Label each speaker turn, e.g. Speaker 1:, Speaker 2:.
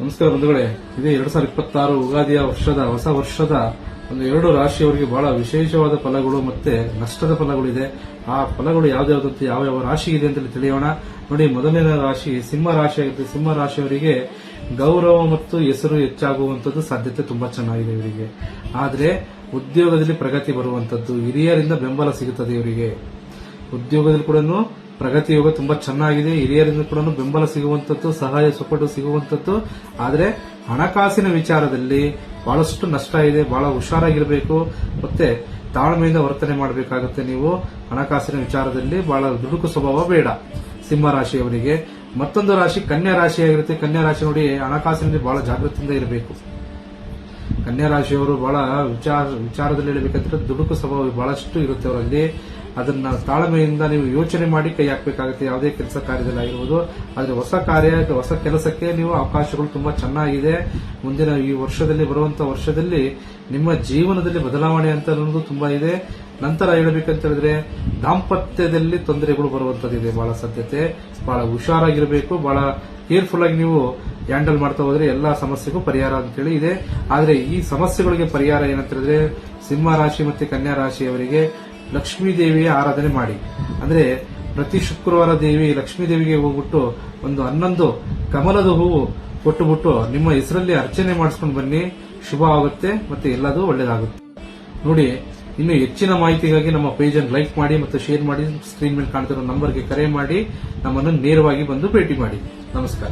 Speaker 1: ನಮಸ್ಕಾರ ಬಂಧುಗಳೇ, ಇದೇ 2026 ಯುಗಾದಿಯ ಹೊಸ ವರ್ಷದ ಒಂದು 2 ರಾಶಿಯವರಿಗೆ ಬಹಳ ವಿಶೇಷವಾದ ಫಲಗಳು ಮತ್ತೆ ನಷ್ಟದ ಫಲಗಳಿದೆ. ಆ ಫಲಗಳು ಯಾವ್ದಾವ್ದಂತ ಯಾವ ರಾಶಿ ಇದೆ ಅಂತ ತಿಳಿಯೋಣ. ನೋಡಿ, ಮೊದಲನೇ ರಾಶಿ ಸಿಂಹ ರಾಶಿ ಆಗುತ್ತೆ. ಸಿಂಹ ರಾಶಿಯವರಿಗೆ ಗೌರವ ಮತ್ತು ಹೆಸರು ಹೆಚ್ಚಾಗುವಂತದ್ದು ಸಾಧ್ಯತೆ ತುಂಬಾ ಚೆನ್ನಾಗಿದೆ ಇವರಿಗೆ. ಆದ್ರೆ ಉದ್ಯೋಗದಲ್ಲಿ ಪ್ರಗತಿ ಬರುವಂತದ್ದು, ಹಿರಿಯರಿಂದ ಬೆಂಬಲ ಸಿಗುತ್ತದೆ ಇವರಿಗೆ. ಉದ್ಯೋಗದಲ್ಲಿ ಕೂಡ ಪ್ರಗತಿ ಯೋಗ ತುಂಬಾ ಚೆನ್ನಾಗಿದೆ. ಹಿರಿಯರಿಂದ ಕೂಡ ಬೆಂಬಲ ಸಿಗುವಂತದ್ದು, ಸಹಾಯ ಸಪೋರ್ಟ್ ಸಿಗುವಂತದ್ದು. ಆದ್ರೆ ಹಣಕಾಸಿನ ವಿಚಾರದಲ್ಲಿ ಬಹಳಷ್ಟು ನಷ್ಟ ಇದೆ. ಬಹಳ ಹುಷಾರಾಗಿರಬೇಕು ಮತ್ತೆ ತಾಳ್ಮೆಯಿಂದ ವರ್ತನೆ ಮಾಡಬೇಕಾಗುತ್ತೆ. ನೀವು ಹಣಕಾಸಿನ ವಿಚಾರದಲ್ಲಿ ಬಹಳ ದುಡುಕು ಸ್ವಭಾವ ಬೇಡ ಸಿಂಹ ರಾಶಿಯವರಿಗೆ. ಮತ್ತೊಂದು ರಾಶಿ ಕನ್ಯಾ ರಾಶಿಯಾಗಿರುತ್ತೆ. ಕನ್ಯಾ ರಾಶಿ ನೋಡಿ, ಹಣಕಾಸಿನಲ್ಲಿ ಬಹಳ ಜಾಗೃತಿಯಿಂದ ಇರಬೇಕು. ಕನ್ಯಾ ರಾಶಿಯವರು ಬಹಳ ವಿಚಾರದಲ್ಲಿ ಹೇಳಬೇಕಂದ್ರೆ ದುಡುಕು ಸ್ವಭಾವ ಬಹಳಷ್ಟು ಇರುತ್ತೆ ಅವರಲ್ಲಿ. ಅದನ್ನ ತಾಳ್ಮೆಯಿಂದ ನೀವು ಯೋಚನೆ ಮಾಡಿ ಕೈ ಹಾಕಬೇಕಾಗುತ್ತೆ, ಯಾವುದೇ ಕೆಲಸ ಕಾರ್ಯದಲ್ಲಿ ಆಗಿರುವುದು. ಆದ್ರೆ ಹೊಸ ಕೆಲಸಕ್ಕೆ ನೀವು ಅವಕಾಶಗಳು ತುಂಬಾ ಚೆನ್ನಾಗಿದೆ. ಮುಂದಿನ ಈ ವರ್ಷದಲ್ಲಿ ಬರುವಂತಹ ವರ್ಷದಲ್ಲಿ ನಿಮ್ಮ ಜೀವನದಲ್ಲಿ ಬದಲಾವಣೆ ಅಂತ ಅನ್ನೋದು ತುಂಬಾ ಇದೆ. ನಂತರ ಹೇಳಬೇಕಂತ ಹೇಳಿದ್ರೆ ದಾಂಪತ್ಯದಲ್ಲಿ ತೊಂದರೆಗಳು ಬರುವಂತದ್ದಿದೆ. ಬಹಳ ಸಾಧ್ಯತೆ, ಬಹಳ ಹುಷಾರಾಗಿರಬೇಕು. ಬಹಳ ಕೇರ್ಫುಲ್ ಆಗಿ ನೀವು ಹ್ಯಾಂಡಲ್ ಮಾಡ್ತಾ ಹೋದ್ರೆ ಎಲ್ಲಾ ಸಮಸ್ಯೆಗೂ ಪರಿಹಾರ ಅಂತೇಳಿ ಇದೆ. ಆದ್ರೆ ಈ ಸಮಸ್ಯೆಗಳಿಗೆ ಪರಿಹಾರ ಏನಂತ ಹೇಳಿದ್ರೆ ಸಿಂಹ ರಾಶಿ ಮತ್ತೆ ಕನ್ಯಾ ರಾಶಿಯವರಿಗೆ ಲಕ್ಷ್ಮೀ ದೇವಿಯ ಆರಾಧನೆ ಮಾಡಿ. ಅಂದ್ರೆ ಪ್ರತಿ ಶುಕ್ರವಾರ ಲಕ್ಷ್ಮೀ ದೇವಿಗೆ ಹೋಗ್ಬಿಟ್ಟು ಒಂದು 11 ಕಮಲದ ಹೂವು ಕೊಟ್ಟುಬಿಟ್ಟು ನಿಮ್ಮ ಹೆಸರಲ್ಲಿ ಅರ್ಚನೆ ಮಾಡಿಸ್ಕೊಂಡು ಬನ್ನಿ. ಶುಭ ಆಗುತ್ತೆ ಮತ್ತೆ ಎಲ್ಲದೂ ಒಳ್ಳೇದಾಗುತ್ತೆ. ನೋಡಿ, ಇನ್ನು ಹೆಚ್ಚಿನ ಮಾಹಿತಿಗಾಗಿ ನಮ್ಮ ಪೇಜ್ ಅನ್ನು ಲೈಕ್ ಮಾಡಿ ಮತ್ತು ಶೇರ್ ಮಾಡಿ. ಸ್ಕ್ರೀನ್ ಮೇಲೆ ಕಾಣ್ತಿರೋ ನಂಬರ್ಗೆ ಕರೆ ಮಾಡಿ ನಮ್ಮನ್ನು ನೇರವಾಗಿ ಬಂದು ಭೇಟಿ ಮಾಡಿ. ನಮಸ್ಕಾರ.